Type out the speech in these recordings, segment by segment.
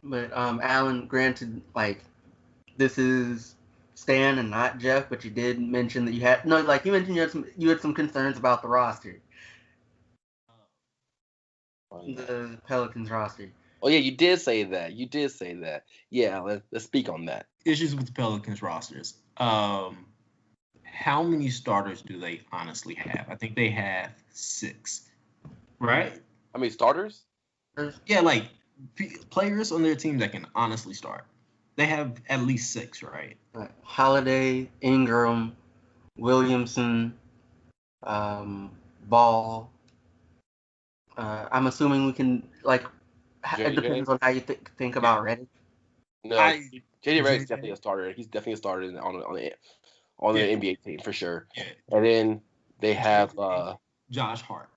But Alan, granted, like this is Stan and not Jeff, but you did mention that you mentioned you had some concerns about the roster, the Pelicans roster. Oh yeah, you did say that. You did say that. Yeah, let's speak on that. Issues with the Pelicans rosters. How many starters do they honestly have? I think they have 6, right? I mean, starters? Yeah, like players on their team that can honestly start. They have at least 6, right? Holiday, Ingram, Williamson, Ball. I'm assuming we can it depends on how you think about Reddick. No, JJ Reddick's definitely a starter. He's definitely a starter on the NBA team for sure. Yeah. And then they have Josh Hart.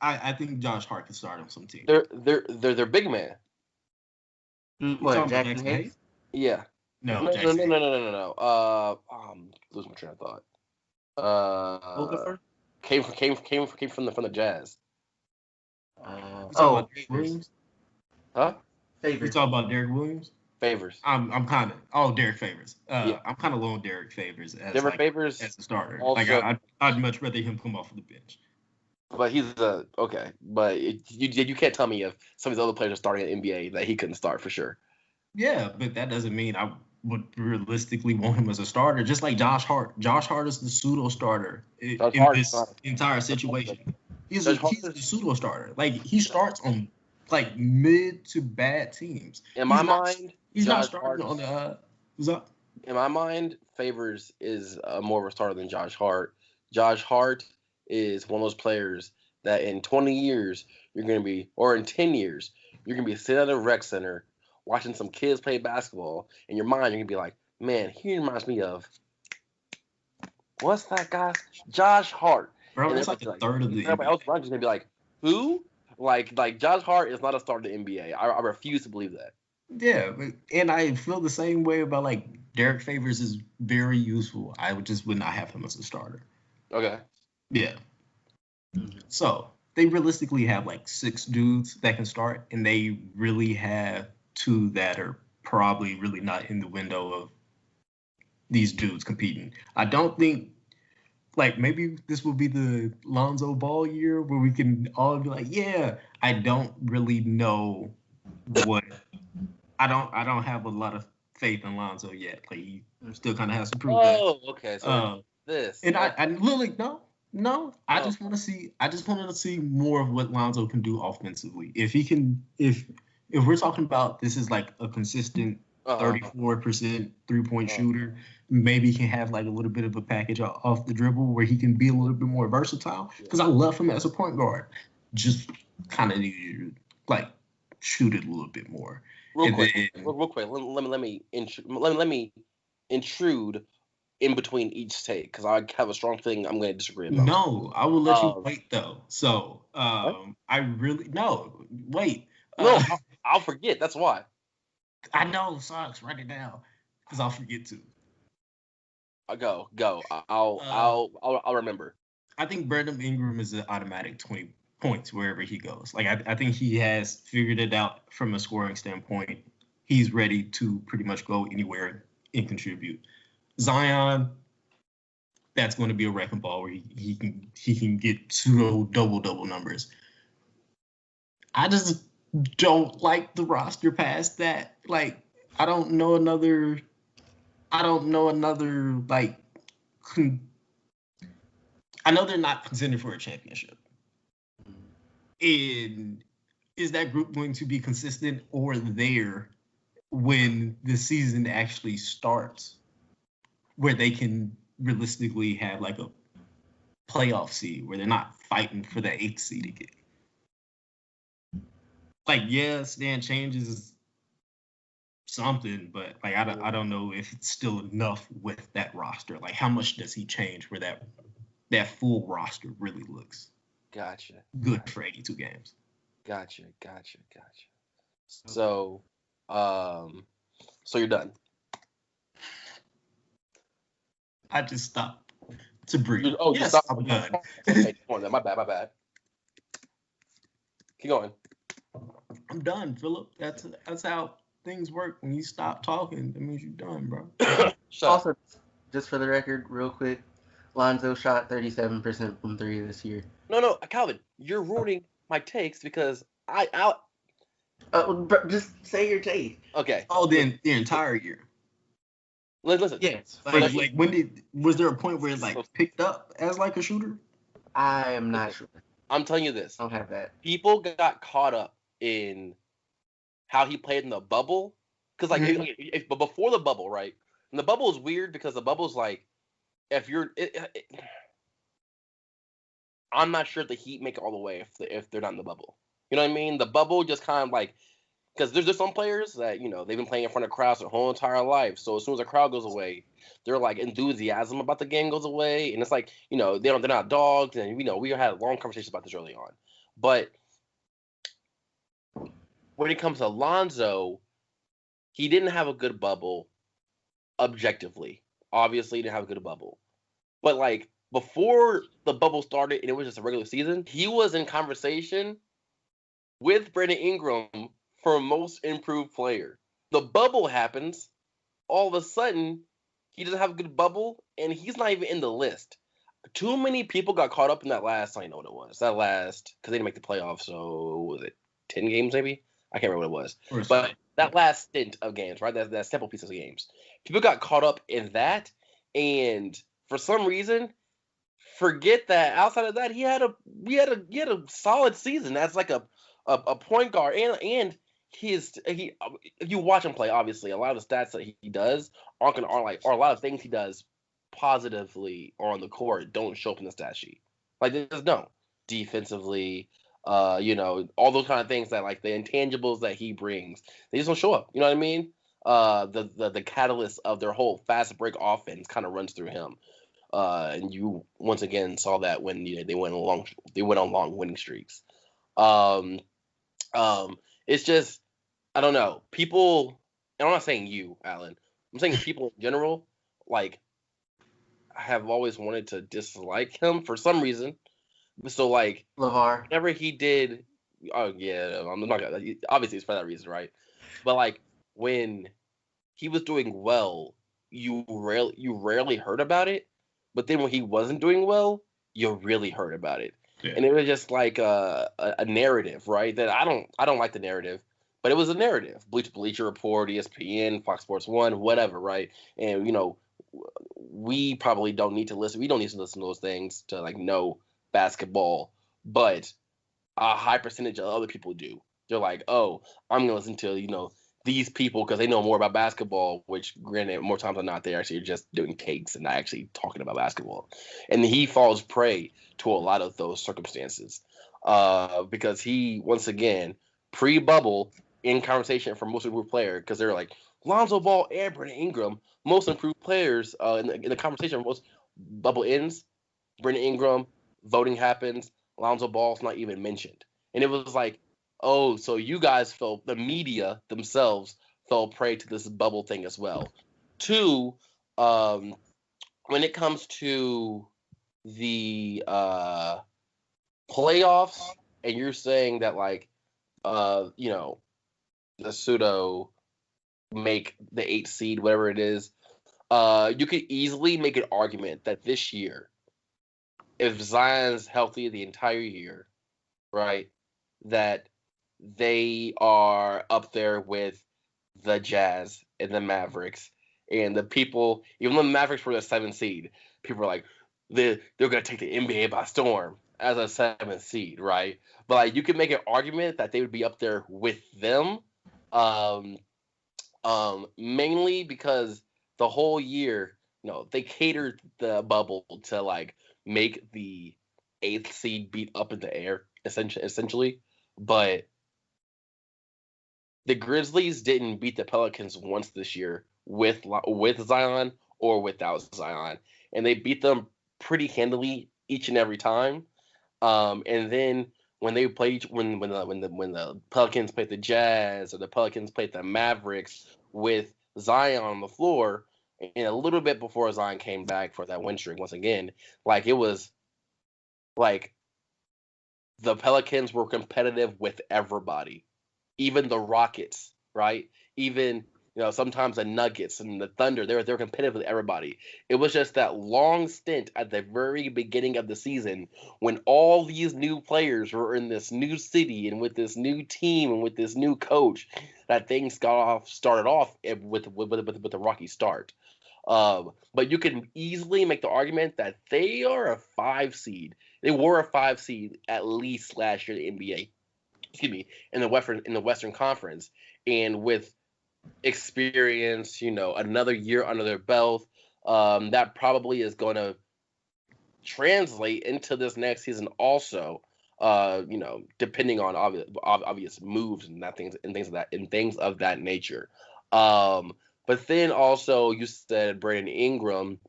I think Josh Hart can start on some team. They're big man. What, Jackson Hayes? Yeah. No. Lose my train of thought. Came from the Jazz. Williams? Huh? You talking about Derek Williams? Favors. I'm kind of Derek Favors. I'm kind of low on Derek Favors as a starter. Also, I'd much rather him come off of the bench. But he's okay. But you can't tell me if some of these other players are starting in the NBA that he couldn't start for sure. Yeah, but that doesn't mean I would realistically want him as a starter. Just like Josh Hart. Josh Hart is the pseudo starter in this entire situation. He's the pseudo starter. Like he starts on like mid to bad teams. In my mind, he's not starting on the. Who's up? In my mind, Favors is more of a starter than Josh Hart. Josh Hart is one of those players that in 20 years you're going to be, or in 10 years, you're going to be sitting at a rec center watching some kids play basketball. In your mind, you're going to be like, man, he reminds me of, what's that guy? Josh Hart. Bro, it's like a third of the everybody else around you's going to be like, who? Like Josh Hart is not a starter in the NBA. I refuse to believe that. Yeah, and I feel the same way about like Derek Favors is very useful. I would not have him as a starter. Okay. Yeah. So they realistically have like 6 dudes that can start, and they really have 2 that are probably really not in the window of these dudes competing. I don't think like maybe this will be the Lonzo Ball year where we can all be like, yeah, I don't really know what I don't have a lot of faith in Lonzo yet. Like he still kind of has to prove that. Oh, okay. So this. And I literally no. I just want to see more of what Lonzo can do offensively. If he can, if we're talking about this is like a consistent 34% 3-point shooter, maybe he can have like a little bit of a package off the dribble where he can be a little bit more versatile. Because I love him as a point guard. Just kind of need to like shoot it a little bit more. Real quick. Let me intrude in between each take because I have a strong feeling I'm going to disagree about. No, I will let you wait though. So I really wait. No, I'll forget. That's why. I know, sucks. Write it down because I'll forget to. Go. I'll remember. I think Brandon Ingram is an automatic 20 points wherever he goes. Like I think he has figured it out from a scoring standpoint. He's ready to pretty much go anywhere and contribute. Zion, that's going to be a wrecking ball where he can get pseudo double numbers. I just don't like the roster past that. Like I don't know another like. I know they're not contending for a championship. And is that group going to be consistent or there when the season actually starts, where they can realistically have like a playoff seed where they're not fighting for the 8th seed again? Like, yeah, Stan changes something, but like I don't know if it's still enough with that roster. Like, how much does he change where that full roster really looks good for 82 games? Gotcha. So, so you're done. I just stopped to breathe. Yes, I'm done. Okay, my bad. Keep going. I'm done, Philip. That's how things work. When you stop talking, that means you're done, bro. Shut up. Also, just for the record, real quick, Lonzo shot 37% from three this year. No, Calvin, you're ruining my takes because I Just say your take. okay. Oh, then the entire year. Listen. Yes. Like when was there a point where it like picked up as like a shooter? I am not sure. I'm telling you this. I don't have that. People got caught up in how he played in the bubble. Because, like, but before the bubble, right? And the bubble is weird because the bubble's like, if you're. I'm not sure if the Heat make it all the way if they're not in the bubble. You know what I mean? The bubble just kind of like. Because there's some players that, they've been playing in front of crowds their whole entire life. So as soon as the crowd goes away, their like enthusiasm about the game goes away. And it's like, they're not dogs. And, we had long conversations about this early on. But when it comes to Lonzo, he didn't have a good bubble objectively. Obviously, he didn't have a good bubble. But like before the bubble started and it was just a regular season, he was in conversation with Brandon Ingram for most improved player. The bubble happens. All of a sudden, he doesn't have a good bubble, and he's not even in the list. Too many people got caught up in that last, I don't know what it was. Because they didn't make the playoffs, so was it 10 games maybe? I can't remember what it was. But that last stint of games, right? That sample piece of games. People got caught up in that, and for some reason, forget that outside of that, he had a solid season. That's like a point guard, and if you watch him play, obviously a lot of the stats that he does or a lot of things he does positively on the court don't show up in the stat sheet. Like there's no defensively, all those kind of things that like the intangibles that he brings, they just don't show up. You know what I mean? The catalyst of their whole fast break offense kind of runs through him. And you once again saw that when they went on long winning streaks. It's just I don't know. People, and I'm not saying you, Alan. I'm saying people in general, like, have always wanted to dislike him for some reason. So, like, LeVar. whenever he did, oh yeah, I'm not gonna. Obviously, it's for that reason, right? But like when he was doing well, you rarely heard about it. But then when he wasn't doing well, you really heard about it. Yeah. And it was just like a narrative, right? That I don't like the narrative. But it was a narrative. Bleacher Report, ESPN, Fox Sports 1, whatever, right? And, we probably don't need to listen. We don't need to listen to those things to, like, know basketball. But a high percentage of other people do. They're like, oh, I'm going to listen to, these people because they know more about basketball, which, granted, more times than not, they actually are just doing takes and not actually talking about basketball. And he falls prey to a lot of those circumstances because he, once again, pre-bubble, in conversation for most improved player because they're like Lonzo Ball and Brandon Ingram, most improved players in the conversation. Most bubble ends, Brandon Ingram, voting happens, Lonzo Ball's not even mentioned, and it was like, oh, so you guys the media themselves fell prey to this bubble thing as well. Two, when it comes to the playoffs, and you're saying that like, the pseudo make the 8th seed, whatever it is, you could easily make an argument that this year, if Zion's healthy the entire year, right, that they are up there with the Jazz and the Mavericks and the people, even though the Mavericks were the 7th seed, people are like, they're going to take the NBA by storm as a 7th seed, right? But like, you could make an argument that they would be up there with them. Mainly because the whole year, they catered the bubble to like make the 8th seed beat up in the air, essentially. But the Grizzlies didn't beat the Pelicans once this year with Zion or without Zion, and they beat them pretty handily each and every time. And then when they played, when the Pelicans played the Jazz or the Pelicans played the Mavericks with Zion on the floor, and a little bit before Zion came back for that win streak once again, like it was like the Pelicans were competitive with everybody, even the Rockets, right? even sometimes the Nuggets and the Thunder, they're competitive with everybody. It was just that long stint at the very beginning of the season when all these new players were in this new city and with this new team and with this new coach that things started off with a rocky start. But you can easily make the argument that they are a 5 seed. They were a 5 seed at least last year in the NBA. Excuse me, in the Western Conference, and with experience, another year under their belt, that probably is going to translate into this next season also. Depending on obvious moves and things of that nature. But then also you said Brandon Ingram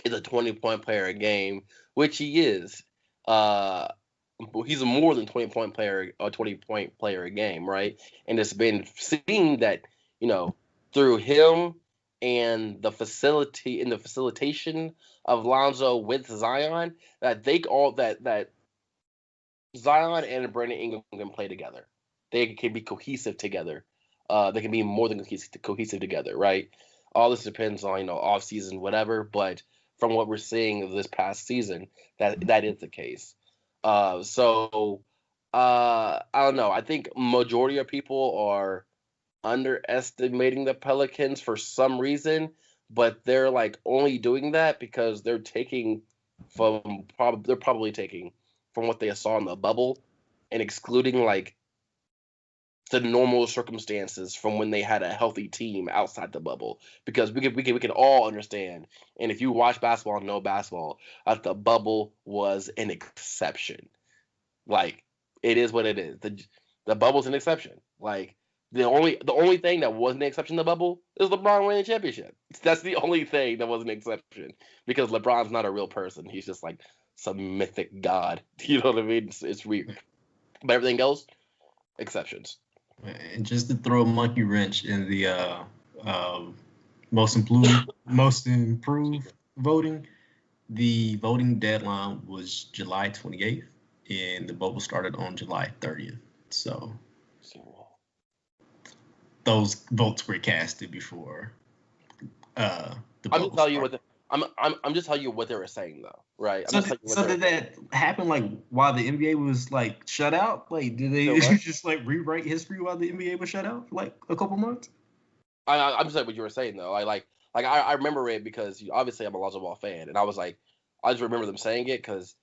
is a 20-point player a game, which he is. He's a more than 20-point player, a 20-point player a game, right? And it's been seen that through him and the facilitation of Lonzo with Zion, that that Zion and Brandon Ingram can play together. They can be cohesive together. They can be more than cohesive together, right? All this depends on off season, whatever. But from what we're seeing this past season, that is the case. So I don't know. I think majority of people are underestimating the Pelicans for some reason, but they're only doing that because they're probably taking from what they saw in the bubble and excluding the normal circumstances from when they had a healthy team outside the bubble, because we can all understand, and if you watch basketball and know basketball, that the bubble was an exception. It is what it is. The bubble's an exception. The only thing that wasn't an exception in the bubble is LeBron winning the championship. That's the only thing that was an exception, because LeBron's not a real person. He's just some mythic god. You know what I mean? It's weird. But everything else, exceptions. And just to throw a monkey wrench in the most improved voting, the voting deadline was July 28th, and the bubble started on July 30th. So those votes were casted before the bubble started. I'm just telling you what they were saying, though, right? So did that happen while the NBA was shut out? Did they just rewrite history while the NBA was shut out for a couple months? I'm just what you were saying, though. I remember it because obviously I'm a Lonzo Ball fan, and I just remember them saying it because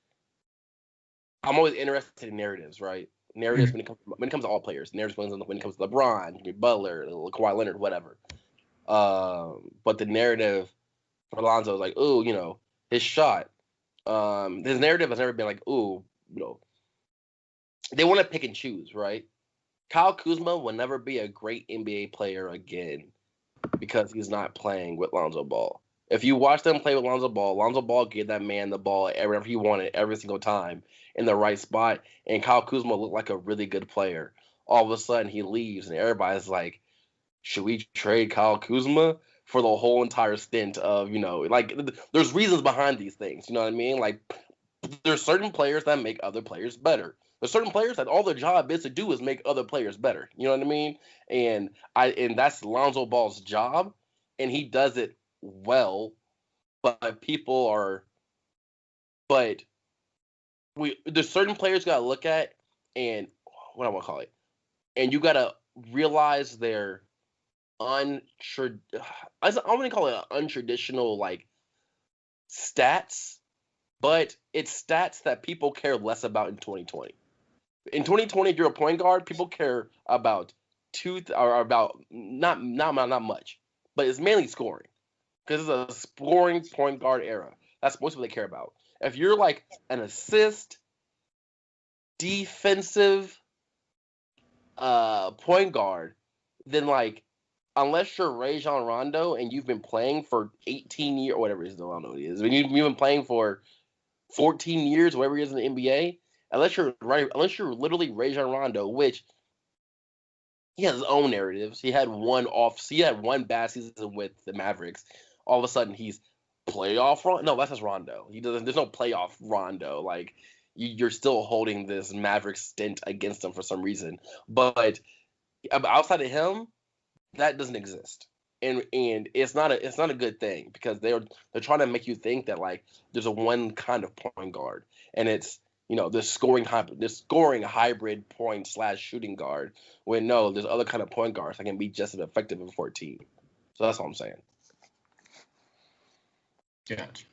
I'm always interested in narratives, right? Narratives when it comes to all players. Narratives when it comes to LeBron, Butler, Kawhi Leonard, whatever. But the narrative for Lonzo is his shot. His narrative has never been they want to pick and choose, right? Kyle Kuzma will never be a great NBA player again because he's not playing with Lonzo Ball. If you watch them play with Lonzo Ball gave that man the ball wherever he wanted every single time in the right spot, and Kyle Kuzma looked like a really good player. All of a sudden, he leaves, and everybody's like, should we trade Kyle Kuzma for the whole entire stint of, there's reasons behind these things, you know what I mean? There's certain players that make other players better. There's certain players that all their job is to do is make other players better. You know what I mean? And that's Lonzo Ball's job, and he does it well. There's certain players you gotta look at, and what I want to call it, and you gotta realize their I wouldn't call it untraditional stats, but it's stats that people care less about in 2020. In 2020, if you're a point guard, people care about not much, but it's mainly scoring, because it's a scoring point guard era. That's most of what they care about. If you're an assist, defensive point guard, then unless you're Rajon Rondo and you've been playing for 18 years or whatever it is, I don't know what it is. When you've been playing for 14 years, whatever it is in the NBA, unless you're literally Rajon Rondo, which he has his own narratives. He had one bad season with the Mavericks. All of a sudden, he's playoff Rondo. No, that's just Rondo. There's no playoff Rondo. You're still holding this Maverick stint against him for some reason. But outside of him, that doesn't exist. And it's not a good thing because they're trying to make you think that like there's a one kind of point guard and it's this scoring hybrid point / shooting guard when no, there's other kind of point guards that can be just as effective in 14. So that's all I'm saying. Gotcha.